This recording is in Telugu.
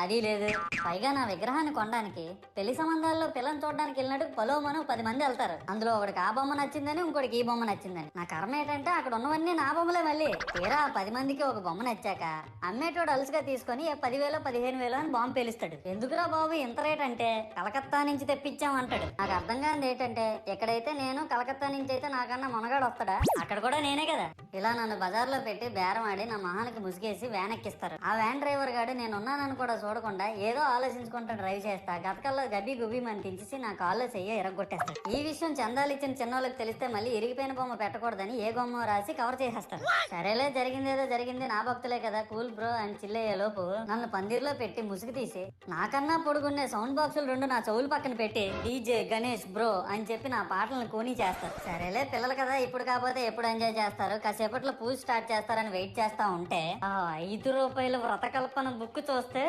అది లేదు. పైగా నా విగ్రహాన్ని కొనడానికి పెళ్లి సంబంధాల్లో పిల్లని చూడడానికి వెళ్ళినట్టు పొలోమను 10 మంది వెళ్తారు. అందులో ఒకడికి ఆ బొమ్మ నచ్చిందని, ఇంకోటికి ఈ బొమ్మ నచ్చిందని. నా కర్మ ఏంటంటే అక్కడ ఉన్నవన్నీ నా బొమ్మలే. మళ్ళీ తీరా 10 మందికి ఒక బొమ్మ నచ్చాక అమ్మేటోడు అలుసుగా తీసుకొని 10,000 15,000 అని బాంబు పేలుస్తాడు. ఎందుకురా బాబు ఇంత రేట్ అంటే కలకత్తా నుంచి తెప్పించాం అంటాడు. నాకు అర్థం కానిది ఏంటంటే ఎక్కడైతే నేను కలకత్తా నుంచి అయితే నాకన్నా మొనగాడు వస్తాడా, అక్కడ కూడా నేనే కదా. ఇలా నన్ను బజార్లో పెట్టి బేరం ఆడి నా మొహానికి ముసుగేసి వ్యాన్ ఎక్కిస్తారు. ఆ వ్యాన్ డ్రైవర్ గాడు నేను ఉన్నానని కూడా చూడకుండా ఏదో ఆలోచించుకుంటూ డ్రైవ్ చేస్తా గతకల్లో గబ్బి గుబ్బి అని తించేసి నా కాల్లో చెయ్యి ఎరగొట్టేస్తాడు. ఈ విషయం చందాలు ఇచ్చిన చిన్నోళ్ళకి తెలిస్తే మళ్ళీ ఇరిగిపోయిన బొమ్మ పెట్టకూడదని ఏ బొమ్మ రాసి కవర్ చేసేస్తారు. సరేలే జరిగిందేదో జరిగింది, నా భక్తులే కదా కూల్ బ్రో అని చిల్లయ్యే లోపు నన్ను పందిర్లో పెట్టి ముసుగు తీసి నాకన్నా పొడుగున్నే సౌండ్ బాక్సులు 2 నా చెవులు పక్కన పెట్టి డీజే గణేష్ బ్రో అని చెప్పి నా పాటలను కూని చేస్తారు. సరేలే పిల్లలు కదా ఇప్పుడు కాకపోతే ఎప్పుడు ఎంజాయ్ చేస్తారు, కాసేపట్లో పూజ స్టార్ట్ చేస్తారని వెయిట్ చేస్తా ఉంటే ఆ 5 రూపాయల వ్రతకల్పన బుక్ చూస్తే